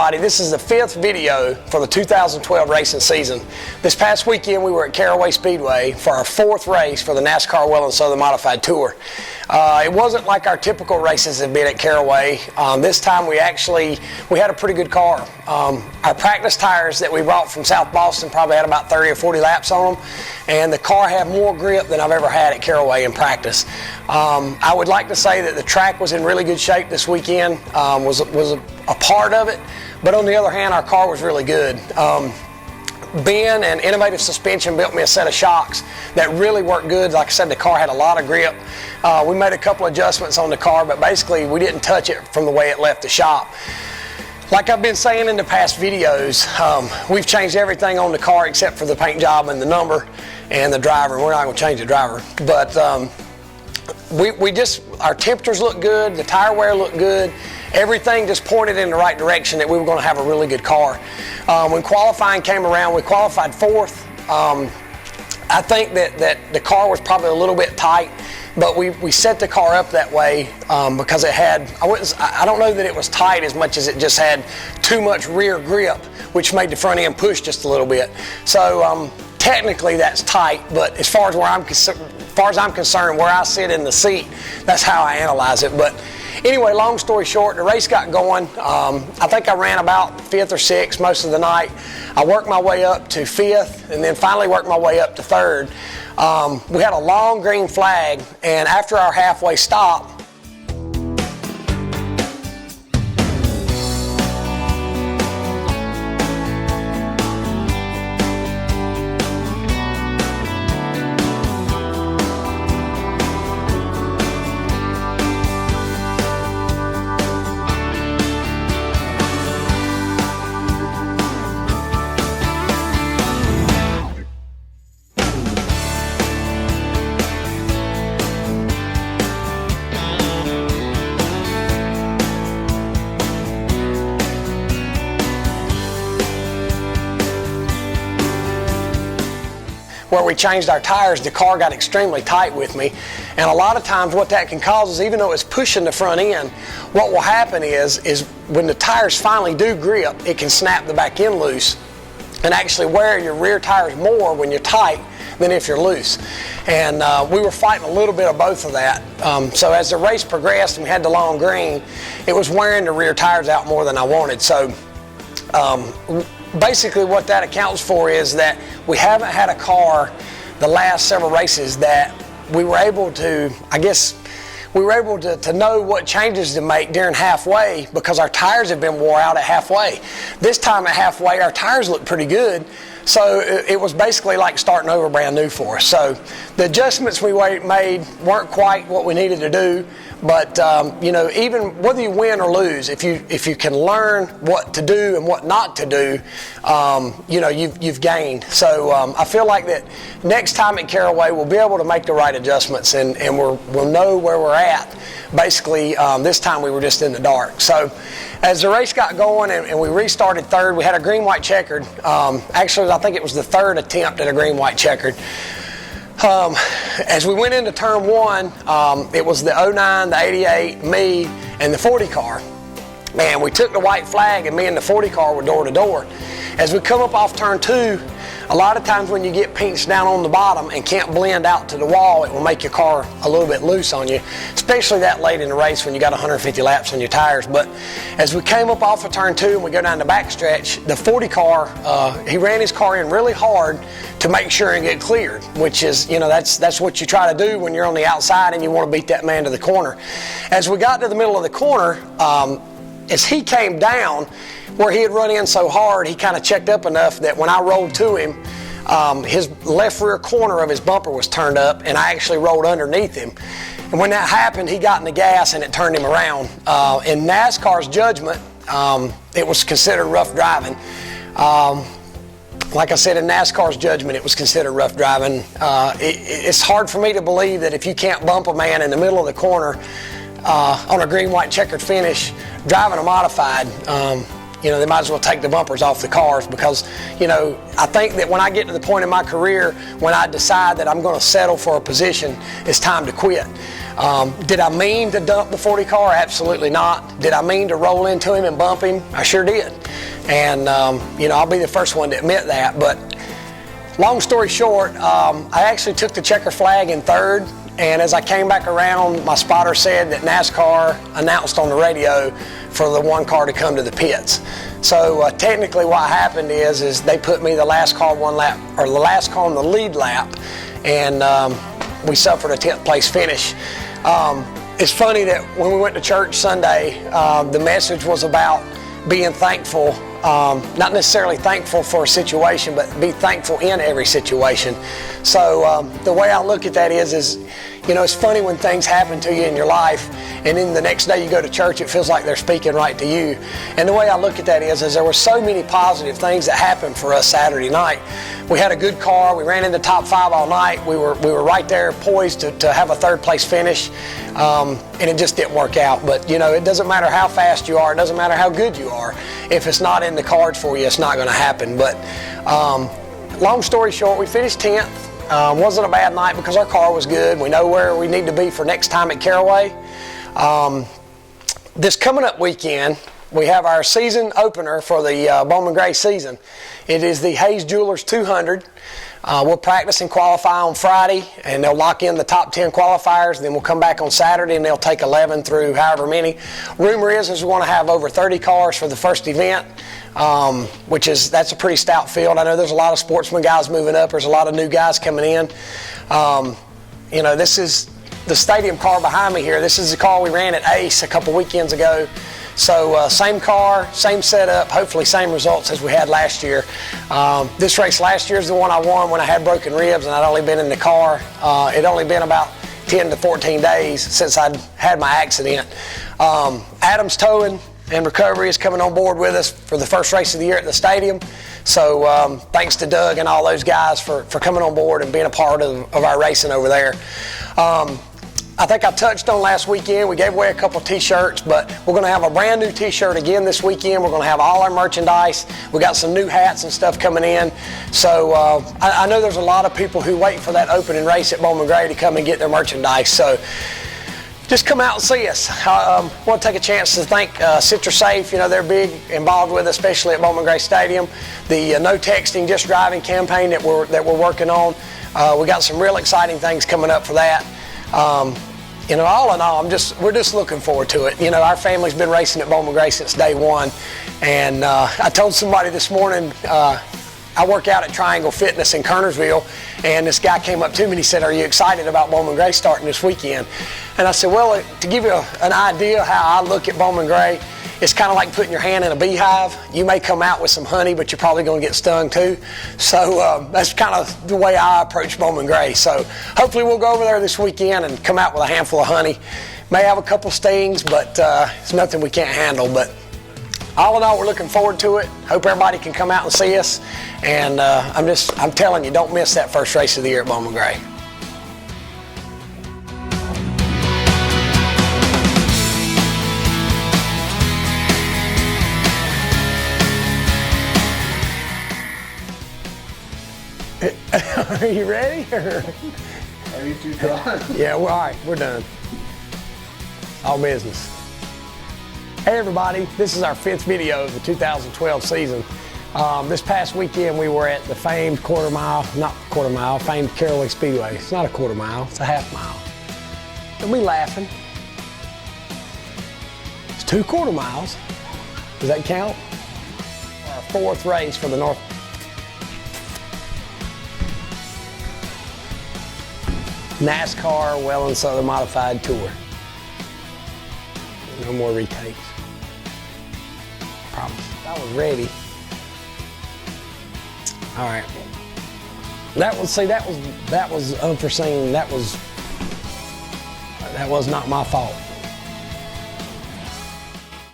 everybody. This is the 5th video for the 2012 racing season. This past weekend we were at Caraway Speedway for our 4th race for the NASCAR Well and Southern Modified Tour. It wasn't like our typical races have been at Caraway. This time we had a pretty good car. Our practice tires that we brought from South Boston probably had about 30 or 40 laps on them, and the car had more grip than I've ever had at Caraway in practice. I would like to say that the track was in really good shape this weekend, was a part of it, but on the other hand, our car was really good. Ben and Innovative Suspension built me a set of shocks that really worked good. Like I said, the car had a lot of grip. We made a couple adjustments on the car, but basically we didn't touch it from the way it left the shop. Like I've been saying in the past videos, we've changed everything on the car except for the paint job and the number and the driver. We're not going to change the driver, but our temperatures look good, the tire wear looked good. Everything just pointed in the right direction that we were going to have a really good car. When qualifying came around, we qualified 4th. I think that the car was probably a little bit tight, but we set the car up that way because it had, I don't know that it was tight as much as it just had too much rear grip, which made the front end push just a little bit. So technically that's tight, but as far as I'm concerned, where I sit in the seat, that's how I analyze it. But anyway, long story short, the race got going. I think I ran about 5th or 6th most of the night. I worked my way up to 5th and then finally worked my way up to 3rd. We had a long green flag, and after our halfway stop, where we changed our tires, the car got extremely tight with me. And a lot of times what that can cause is, even though it's pushing the front end, what will happen is when the tires finally do grip, it can snap the back end loose and actually wear your rear tires more when you're tight than if you're loose. And we were fighting a little bit of both of that. So as the race progressed and we had the long green, it was wearing the rear tires out more than I wanted. So basically what that accounts for is that we haven't had a car the last several races that we were able to, to know what changes to make during halfway, because our tires have been wore out at halfway. This time at halfway, our tires looked pretty good. So it was basically like starting over brand new for us. So the adjustments we made weren't quite what we needed to do, but even whether you win or lose, if you can learn what to do and what not to do, you've gained. So I feel like that next time at Caraway we'll be able to make the right adjustments, and we'll know where we're at. Basically, this time we were just in the dark. So as the race got going and we restarted 3rd, we had a green-white checkered. Actually, I think it was the 3rd attempt at a green-white checkered. As we went into turn 1, it was the 09, the 88, me, and the 40 car. Man, we took the white flag, and me and the 40 car were door to door. As we come up off turn 2, a lot of times when you get pinched down on the bottom and can't blend out to the wall, it will make your car a little bit loose on you, especially that late in the race when you got 150 laps on your tires. But as we came up off of turn 2 and we go down the backstretch, the 40 car, he ran his car in really hard to make sure and get cleared, which is, that's what you try to do when you're on the outside and you want to beat that man to the corner. As we got to the middle of the corner, as he came down, where he had run in so hard, he kind of checked up enough that when I rolled to him, his left rear corner of his bumper was turned up, and I actually rolled underneath him. And when that happened, he got in the gas and it turned him around. In NASCAR's judgment, it was considered rough driving. Like I said, in NASCAR's judgment, it was considered rough driving. It's hard for me to believe that if you can't bump a man in the middle of the corner on a green-white checkered finish, driving a modified, they might as well take the bumpers off the cars, because, I think that when I get to the point in my career when I decide that I'm going to settle for a position, it's time to quit. Did I mean to dump the 40 car? Absolutely not. Did I mean to roll into him and bump him? I sure did. And, I'll be the first one to admit that. But long story short, I actually took the checker flag in third. And as I came back around, my spotter said that NASCAR announced on the radio for the one car to come to the pits. So technically what happened is they put me the last car on the lead lap, and we suffered a 10th place finish. It's funny that when we went to church Sunday, the message was about being thankful, not necessarily thankful for a situation, but be thankful in every situation. So the way I look at that is it's funny when things happen to you in your life, and then the next day you go to church, it feels like they're speaking right to you. And the way I look at that is there were so many positive things that happened for us Saturday night. We had a good car. We ran in the top 5 all night. We were right there poised to have a 3rd place finish, and it just didn't work out. But it doesn't matter how fast you are. It doesn't matter how good you are. If it's not in the cards for you, it's not going to happen. But long story short, we finished 10th. Wasn't a bad night because our car was good. We know where we need to be for next time at Caraway. This coming up weekend, we have our season opener for the Bowman Gray season. It is the Hayes Jewelers 200. We'll practice and qualify on Friday, and they'll lock in the top 10 qualifiers. Then we'll come back on Saturday, and they'll take 11 through however many. Rumor is we want to have over 30 cars for the first event, that's a pretty stout field. I know there's a lot of sportsman guys moving up. There's a lot of new guys coming in. This is the stadium car behind me here. This is the car we ran at Ace a couple weekends ago. So same car, same setup, hopefully same results as we had last year. This race last year is the one I won when I had broken ribs and I'd only been in the car. It'd only been about 10 to 14 days since I'd had my accident. Adams Towing and Recovery is coming on board with us for the first race of the year at the stadium. So thanks to Doug and all those guys for coming on board and being a part of our racing over there. I think I touched on last weekend, we gave away a couple t-shirts, but we're going to have a brand new t-shirt again this weekend. We're going to have all our merchandise. We got some new hats and stuff coming in. So I know there's a lot of people who wait for that opening race at Bowman Gray to come and get their merchandise. So just come out and see us. I want to take a chance to thank Citrus Safe. They're big involved with us, especially at Bowman Gray Stadium. The No Texting, Just Driving campaign that we're working on. We got some real exciting things coming up for that. All in all, we're just looking forward to it. Our family's been racing at Bowman Gray since day one. And I told somebody this morning, I work out at Triangle Fitness in Kernersville, and this guy came up to me and he said, "Are you excited about Bowman Gray starting this weekend?" And I said, well, to give you an idea how I look at Bowman Gray, it's kind of like putting your hand in a beehive. You may come out with some honey, but you're probably going to get stung too. So that's kind of the way I approach Bowman Gray. So hopefully we'll go over there this weekend and come out with a handful of honey. May have a couple stings, but it's nothing we can't handle. But all in all, we're looking forward to it. Hope everybody can come out and see us. And I'm telling you, don't miss that first race of the year at Bowman Gray. Are you ready? Are you two done? Yeah, all right, we're done. All business. Hey everybody, this is our 5th video of the 2012 season. This past weekend we were at the famed famed Caraway Speedway. It's not a quarter mile, it's a half mile. Don't be laughing. It's 2 quarter miles. Does that count? Our 4th race for the North. NASCAR Well and Southern Modified Tour. No more retakes. Promise. I was ready. All right. That was unforeseen. That was not my fault.